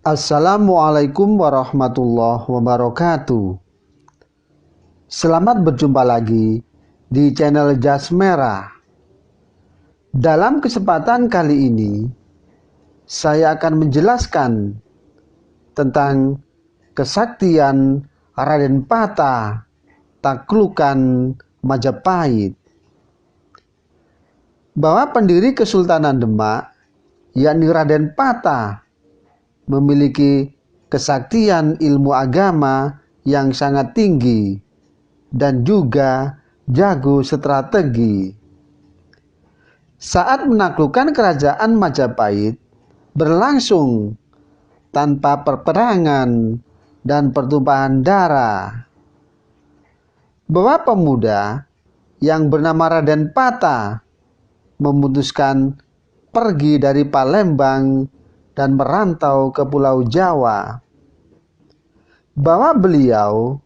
Assalamualaikum warahmatullahi wabarakatuh. Selamat berjumpa lagi di channel Jas Merah. Dalam kesempatan kali ini, saya akan menjelaskan tentang kesaktian Raden Patah taklukan Majapahit. Bahwa pendiri Kesultanan Demak, yakni Raden Patah, memiliki kesaktian ilmu agama yang sangat tinggi dan juga jago strategi. Saat menaklukkan kerajaan Majapahit berlangsung tanpa peperangan dan pertumpahan darah. Bahwa pemuda yang bernama Raden Patah memutuskan pergi dari Palembang dan merantau ke Pulau Jawa. Bahwa beliau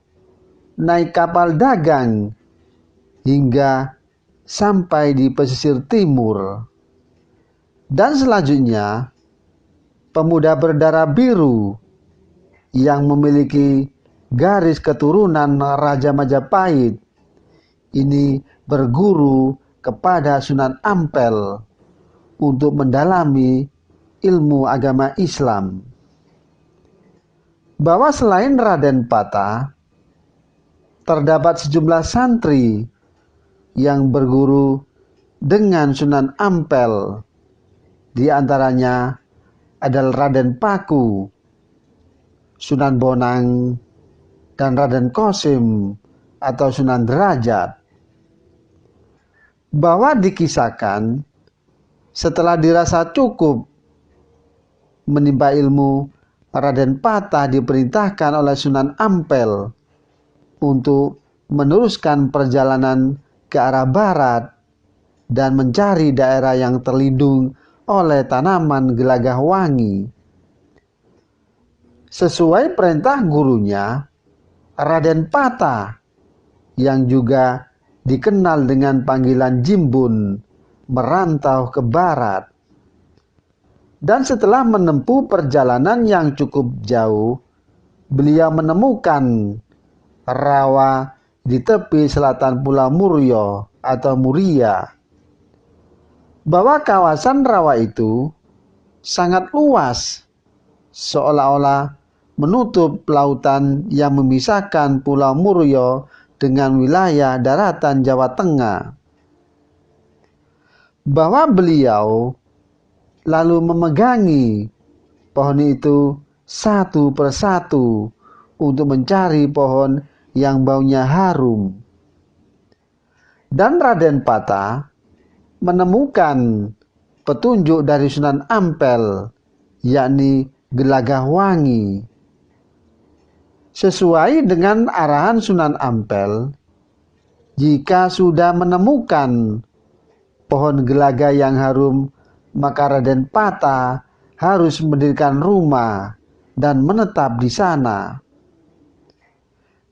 naik kapal dagang hingga sampai di pesisir timur. Dan selanjutnya, pemuda berdarah biru yang memiliki garis keturunan Raja Majapahit ini berguru kepada Sunan Ampel untuk mendalami ilmu agama Islam. Bahwa selain Raden Patah, terdapat sejumlah santri yang berguru dengan Sunan Ampel. Di antaranya adalah Raden Paku, Sunan Bonang, dan Raden Kosim atau Sunan Derajat. Bahwa dikisahkan setelah dirasa cukup menimba ilmu, Raden Patah diperintahkan oleh Sunan Ampel untuk meneruskan perjalanan ke arah barat dan mencari daerah yang terlindung oleh tanaman gelagah wangi. Sesuai perintah gurunya, Raden Patah yang juga dikenal dengan panggilan Jimbun merantau ke barat. Dan setelah menempuh perjalanan yang cukup jauh, beliau menemukan rawa di tepi selatan Pulau Muryo atau Muria. Bahwa kawasan rawa itu sangat luas, seolah-olah menutup lautan yang memisahkan Pulau Muryo dengan wilayah daratan Jawa Tengah. Bahwa beliau lalu memegangi pohon itu satu persatu untuk mencari pohon yang baunya harum. Dan Raden Patah menemukan petunjuk dari Sunan Ampel, yakni gelagah wangi. Sesuai dengan arahan Sunan Ampel, jika sudah menemukan pohon gelagah yang harum, maka Raden Patah harus mendirikan rumah dan menetap di sana.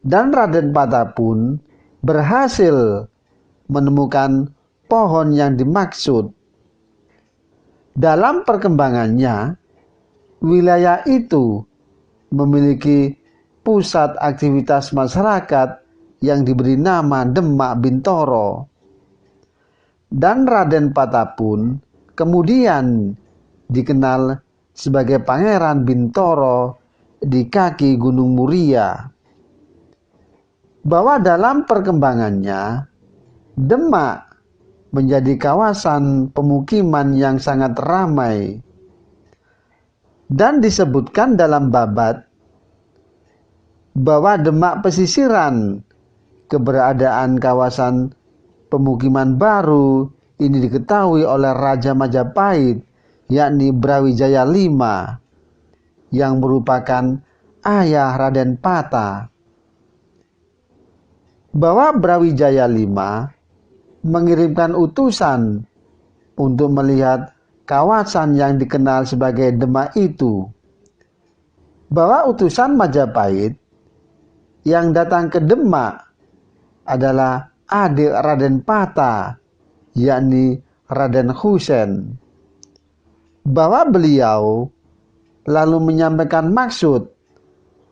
Dan Raden Patah pun berhasil menemukan pohon yang dimaksud. Dalam perkembangannya, wilayah itu memiliki pusat aktivitas masyarakat yang diberi nama Demak Bintoro. Dan Raden Patah pun kemudian dikenal sebagai Pangeran Bintoro di kaki Gunung Muria. Bahwa dalam perkembangannya, Demak menjadi kawasan pemukiman yang sangat ramai. Dan disebutkan dalam Babat bahwa Demak pesisiran, keberadaan kawasan pemukiman baru ini diketahui oleh Raja Majapahit, yakni Brawijaya V, yang merupakan ayah Raden Patah. Bahwa Brawijaya V mengirimkan utusan untuk melihat kawasan yang dikenal sebagai Demak itu. Bahwa utusan Majapahit yang datang ke Demak adalah adik Raden Patah, yakni Raden Husein. Bahwa beliau lalu menyampaikan maksud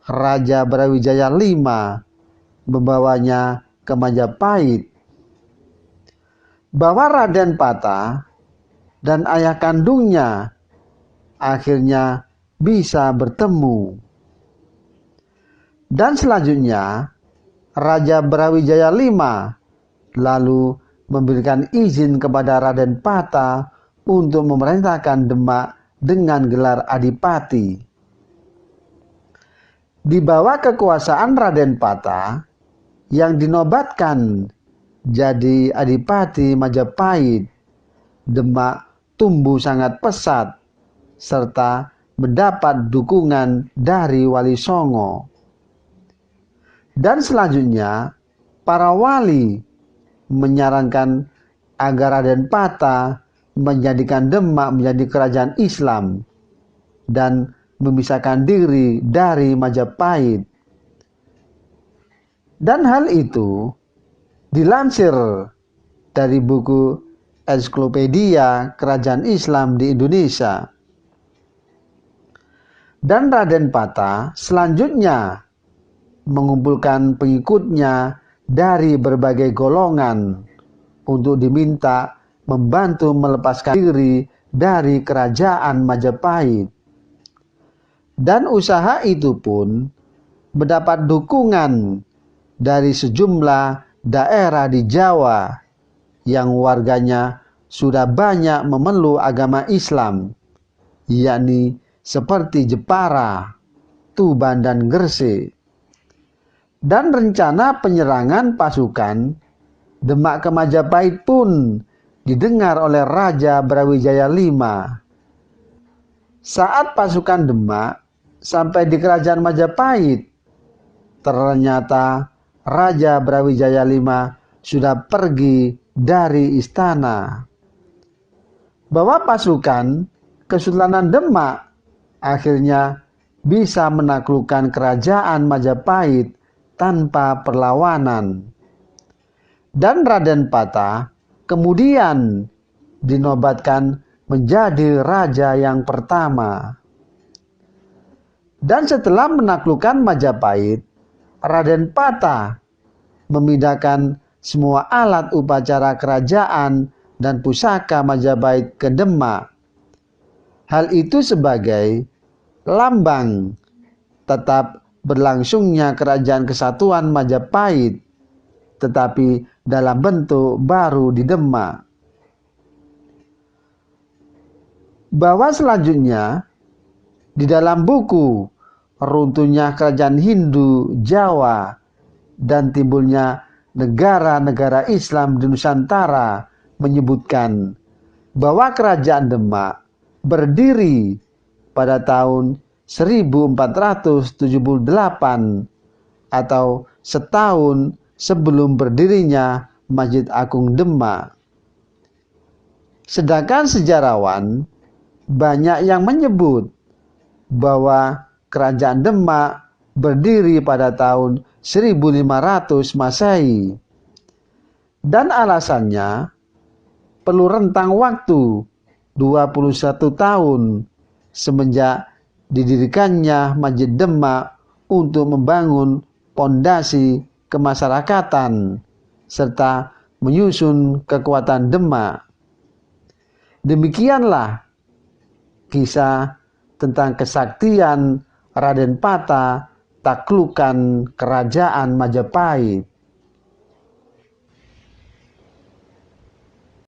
Raja Brawijaya V membawanya ke Majapahit, bahwa Raden Patah dan ayah kandungnya akhirnya bisa bertemu. Dan selanjutnya Raja Brawijaya V lalu memberikan izin kepada Raden Patah untuk memerintahkan Demak dengan gelar Adipati. Di bawah kekuasaan Raden Patah yang dinobatkan jadi Adipati Majapahit, Demak tumbuh sangat pesat serta mendapat dukungan dari Wali Songo. Dan selanjutnya para wali menyarankan agar Raden Patah menjadikan Demak menjadi kerajaan Islam dan memisahkan diri dari Majapahit. Dan hal itu dilansir dari buku Ensiklopedia Kerajaan Islam di Indonesia. Dan Raden Patah selanjutnya mengumpulkan pengikutnya dari berbagai golongan untuk diminta membantu melepaskan diri dari kerajaan Majapahit. Dan usaha itu pun mendapat dukungan dari sejumlah daerah di Jawa yang warganya sudah banyak memeluk agama Islam, yakni seperti Jepara, Tuban, dan Gresik. Dan rencana penyerangan pasukan Demak ke Majapahit pun didengar oleh Raja Brawijaya V. Saat pasukan Demak sampai di kerajaan Majapahit, ternyata Raja Brawijaya V sudah pergi dari istana. Bahwa pasukan Kesultanan Demak akhirnya bisa menaklukkan kerajaan Majapahit tanpa perlawanan. Dan Raden Patah kemudian dinobatkan menjadi raja yang pertama. Dan setelah menaklukkan Majapahit, Raden Patah memindahkan semua alat upacara kerajaan dan pusaka Majapahit ke Demak. Hal itu sebagai lambang tetap berlangsungnya kerajaan kesatuan Majapahit, tetapi dalam bentuk baru di Demak. Bahwa selanjutnya di dalam buku Runtuhnya Kerajaan Hindu Jawa dan Timbulnya Negara-negara Islam di Nusantara menyebutkan bahwa kerajaan Demak berdiri pada tahun 1478 atau setahun sebelum berdirinya Masjid Agung Demak. Sedangkan sejarawan banyak yang menyebut bahwa kerajaan Demak berdiri pada tahun 1500 Masehi. Dan alasannya perlu rentang waktu 21 tahun semenjak didirikannya Masjid Demak untuk membangun pondasi kemasyarakatan serta menyusun kekuatan Demak. Demikianlah kisah tentang kesaktian Raden Patah taklukan kerajaan Majapahit.